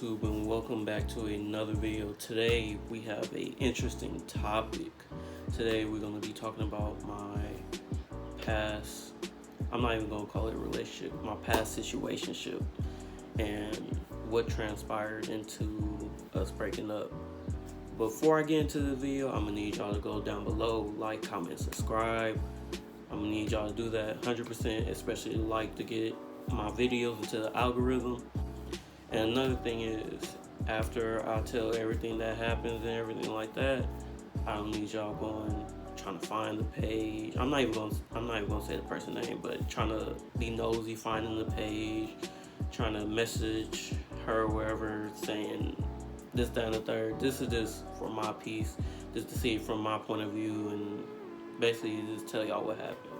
YouTube, and welcome back to another video. Today we have an interesting topic. Today we're going to be talking about my past, I'm not even going to call it a relationship, my past situationship and what transpired into us breaking up. Before I get into the video, I'm going to need y'all to go down below, like, comment, subscribe. I'm going to need y'all to do that 100%, especially like to get my videos into the algorithm. And another thing is, after I tell everything that happens and everything like that, I don't need y'all trying to find the page. I'm not even gonna say the person's name, but trying to be nosy, finding the page, trying to message her wherever, saying this, that, and the third. This is just for my piece, just to see it from my point of view, and basically just tell y'all what happened.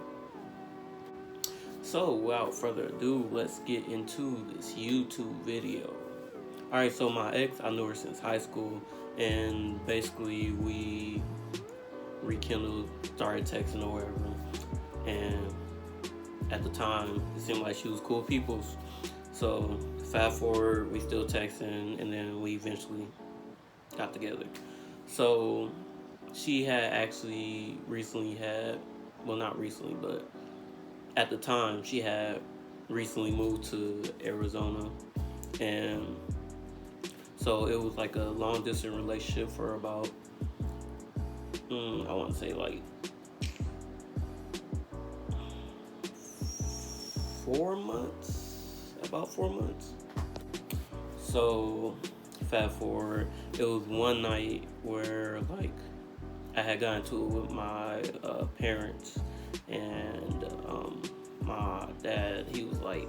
So without further ado, let's get into this YouTube video. Alright, so my ex, I knew her since high school, and basically we rekindled, started texting or whatever, and at the time it seemed like she was cool peoples. So fast forward, we still texting, and then we eventually got together. So she had actually not recently, but at the time, she had recently moved to Arizona, and so it was like a long distance relationship for about, I want to say like 4 months, about 4 months. So fast forward, it was one night where like I had gotten into it with my parents, and my dad, he was like,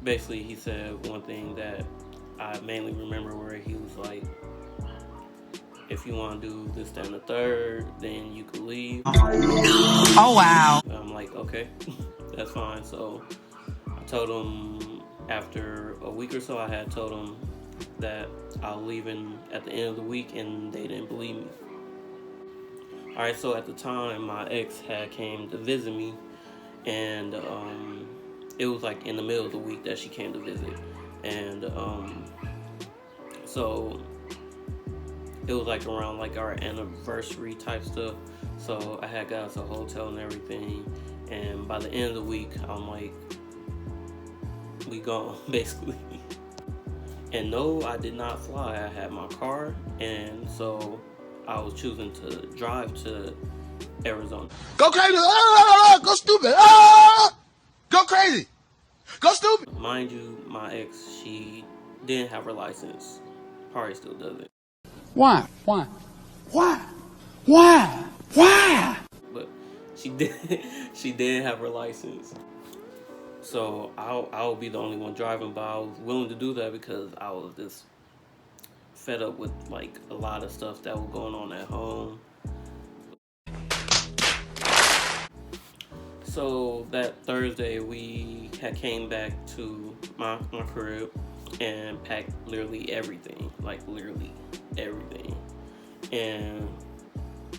basically he said one thing that I mainly remember, where he was like, if you want to do this, that, and the third, then you could leave. Oh wow. And I'm like, okay, that's fine. So I told him after a week or so, I had told him that I'll leave at the end of the week, and they didn't believe me. Alright, so at the time, my ex had came to visit me, and it was like in the middle of the week that she came to visit, and so it was like around like our anniversary type stuff. So I had got us a hotel and everything, and by the end of the week, I'm like, we gone, basically. And no, I did not fly. I had my car, and so I was choosing to drive to Arizona. Go crazy! Ah! Go stupid! Ah! Go crazy! Go stupid! Mind you, my ex, she didn't have her license. Probably still doesn't. Why? Why? Why? Why? Why? But she did have her license. So I'll be the only one driving, but I was willing to do that because I was just fed up with like a lot of stuff that was going on at home. So that Thursday, we had came back to my crib and packed literally everything, and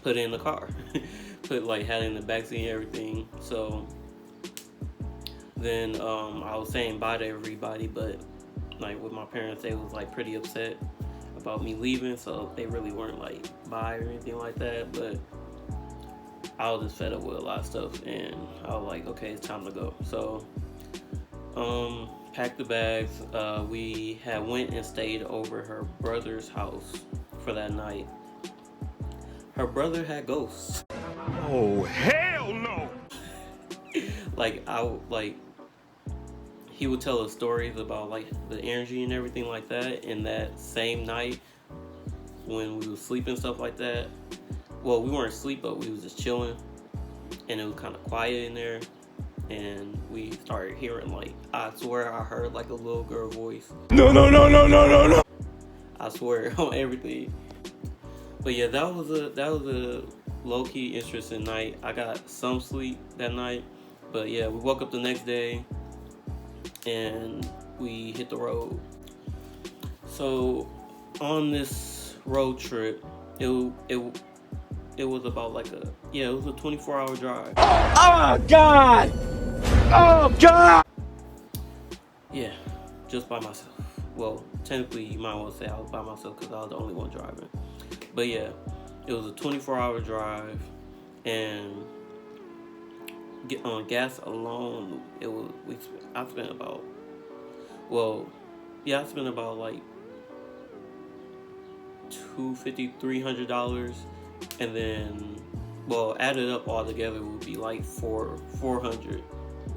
put it in the car. Had it in the backseat and everything. So then I was saying bye to everybody, but like with my parents, they was like pretty upset about me leaving, so they really weren't like bye or anything like that. But I was just fed up with a lot of stuff, and I was like, okay, it's time to go. So packed the bags. We had went and stayed over her brother's house for that night. Her brother had ghosts. Oh, hell no! He would tell us stories about like the energy and everything like that. And that same night, when we was sleeping, stuff like that. Well, we weren't asleep, but we was just chilling, and it was kind of quiet in there. And we started hearing, like, I swear I heard like a little girl voice. No. I swear on everything. But yeah, that was a low-key interesting night. I got some sleep that night, but yeah, we woke up the next day and we hit the road. So on this road trip, it was about like it was a 24-hour drive. Oh God! Oh God! Yeah, just by myself. Well, technically, you might want to say I was by myself because I was the only one driving. But yeah, it was a 24-hour drive, and on gas alone, I spent about, I spent about like $250-300, and then, added up all together would be like 400,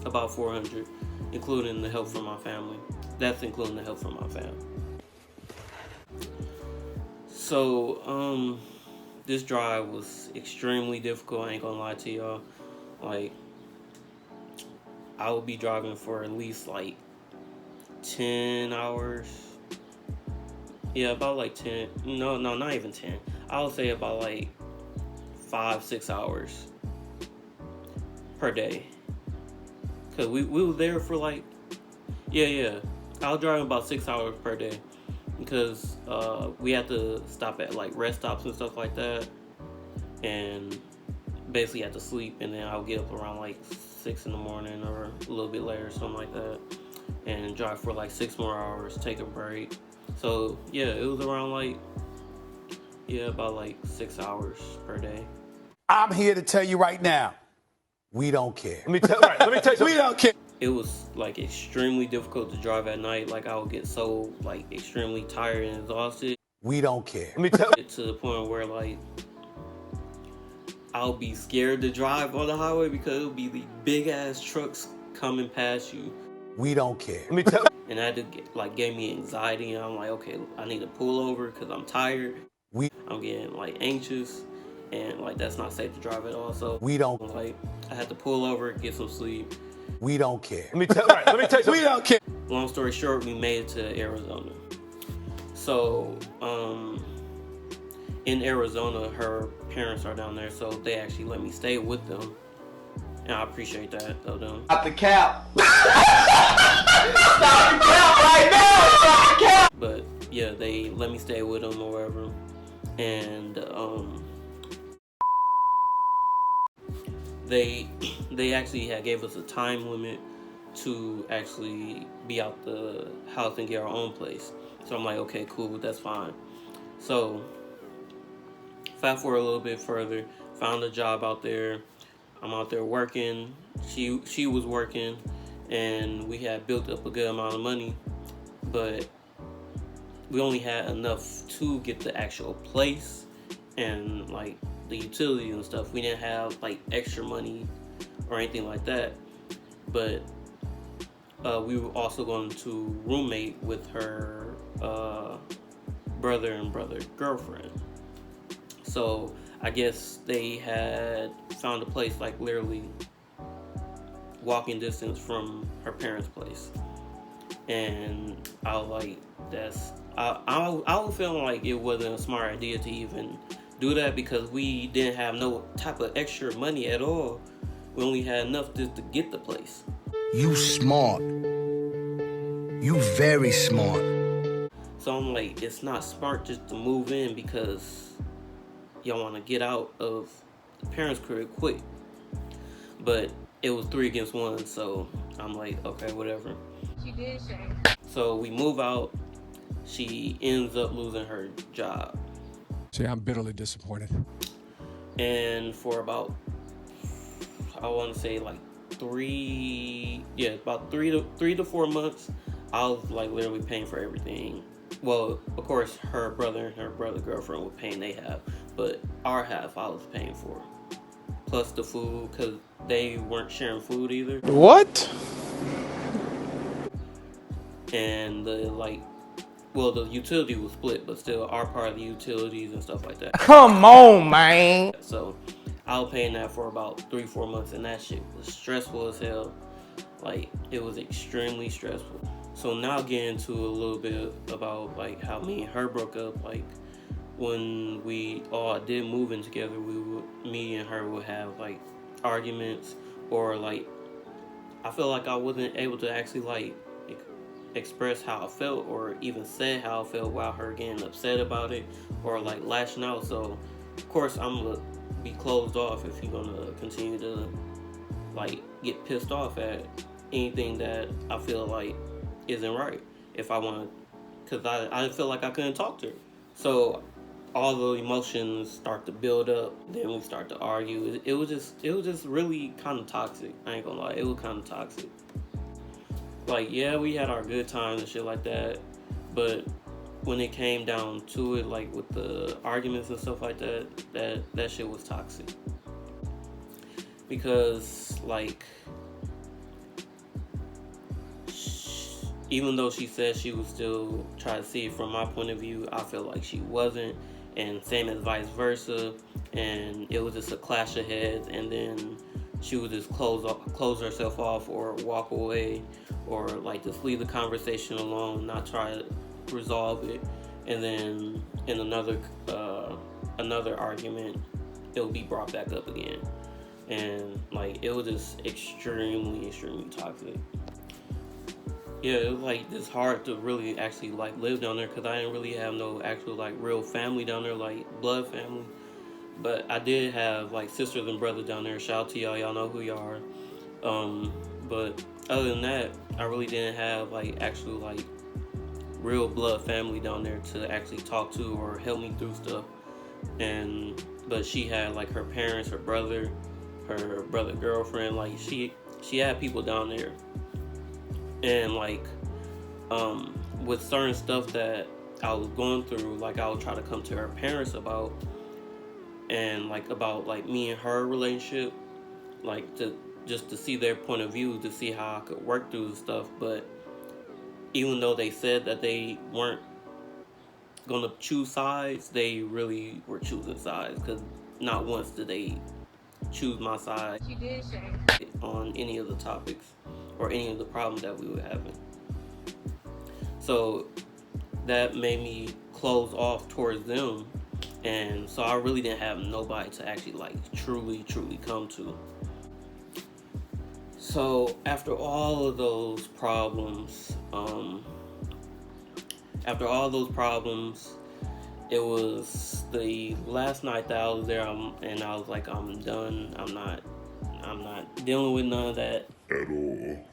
about 400, including the help from my family. That's including the help from my family. So, this drive was extremely difficult. I ain't gonna lie to y'all. Like, I would be driving for at least like 10 hours. Yeah, about like 10. No, not even 10. I would say about like 5-6 hours per day. Cause we were there for like, yeah. I was driving about 6 hours per day because we had to stop at like rest stops and stuff like that, and basically had to sleep, and then I'll get up around like 6 in the morning or a little bit later, something like that, and drive for like 6 more hours, take a break. So yeah, it was around like, about like 6 hours per day. I'm here to tell you right now, we don't care. Let me tell you something. We don't care. It was like extremely difficult to drive at night. Like I would get so like extremely tired and exhausted. We don't care. Let me tell you. To the point where like I'll be scared to drive on the highway because it'll be the big ass trucks coming past you. We don't care. Let me tell you. And that gave me anxiety, and I'm like, okay, I need to pull over because I'm tired. I'm getting like anxious, and like that's not safe to drive at all. So I had to pull over, get some sleep. We don't care. Let me tell you something. We don't care. Long story short, we made it to Arizona. So, in Arizona, her parents are down there, so they actually let me stay with them. And I appreciate that of them. Stop the cap. But yeah, they let me stay with them or whatever. And they actually gave us a time limit to actually be out the house and get our own place. So I'm like, okay, cool, that's fine. So fast forward a little bit further, found a job out there. I'm out there working. She was working, and we had built up a good amount of money, but we only had enough to get the actual place and like the utilities and stuff. We didn't have like extra money or anything like that. But we were also going to roommate with her brother and girlfriend. So I guess they had found a place like literally walking distance from her parents' place. And I was like, I was feeling like it wasn't a smart idea to even do that because we didn't have no type of extra money at all. We only had enough just to get the place. You smart. You very smart. So I'm like, it's not smart just to move in because y'all want to get out of the parents' crib quick. But it was 3 against 1, so I'm like, okay, whatever. You did, Shay. So we move out. She ends up losing her job. See, I'm bitterly disappointed. And for about, I want to say like about 3 to 4 months, I was like literally paying for everything. Well, of course, her brother and her girlfriend were paying their half, but our half I was paying for. Plus the food, because they weren't sharing food either. What? And the utility was split, but still our part of the utilities and stuff like that. Come on, man. So I was paying that for about 3-4 months, and that shit was stressful as hell. Like, it was extremely stressful. So now getting into a little bit about like how me and her broke up. Like when we all did move in together, me and her would have like arguments, or like I feel like I wasn't able to actually like express how I felt or even say how I felt while her getting upset about it or like lashing out. So of course I'm gonna be closed off if you're gonna continue to like get pissed off at anything that I feel like isn't right. If I want to because I didn't feel like I couldn't talk to her. So all the emotions start to build up. Then we start to argue. It was just really kind of toxic. I ain't gonna lie, it was kind of toxic. Like, yeah, we had our good times and shit like that, but when it came down to it, like with the arguments and stuff like that, that shit was toxic. Because like, even though she said she would still try to see it from my point of view, I feel like she wasn't, and same as vice versa. And it was just a clash of heads, and then she would just close herself off or walk away, or like just leave the conversation alone, not try to resolve it. And then in another argument, it will be brought back up again. And like, it was just extremely toxic. Yeah, it was like it's hard to really actually like live down there, because I didn't really have no actual like real family down there, like blood family. But I did have like sisters and brothers down there. Shout out to y'all know who y'all are. But other than that, I really didn't have like actual like real blood family down there to actually talk to or help me through stuff. But she had like her parents, her brother girlfriend. Like she had people down there. And like with certain stuff that I was going through, like I would try to come to her parents about, and like about like me and her relationship, like just to see their point of view, to see how I could work through the stuff. But even though they said that they weren't gonna choose sides, they really were choosing sides, because not once did they choose my side on any of the topics or any of the problems that we were having. So that made me close off towards them, and so I really didn't have nobody to actually like truly come to. So after all of those problems, it was the last night that I was there, and I was like, I'm done. I'm not dealing with none of that at all.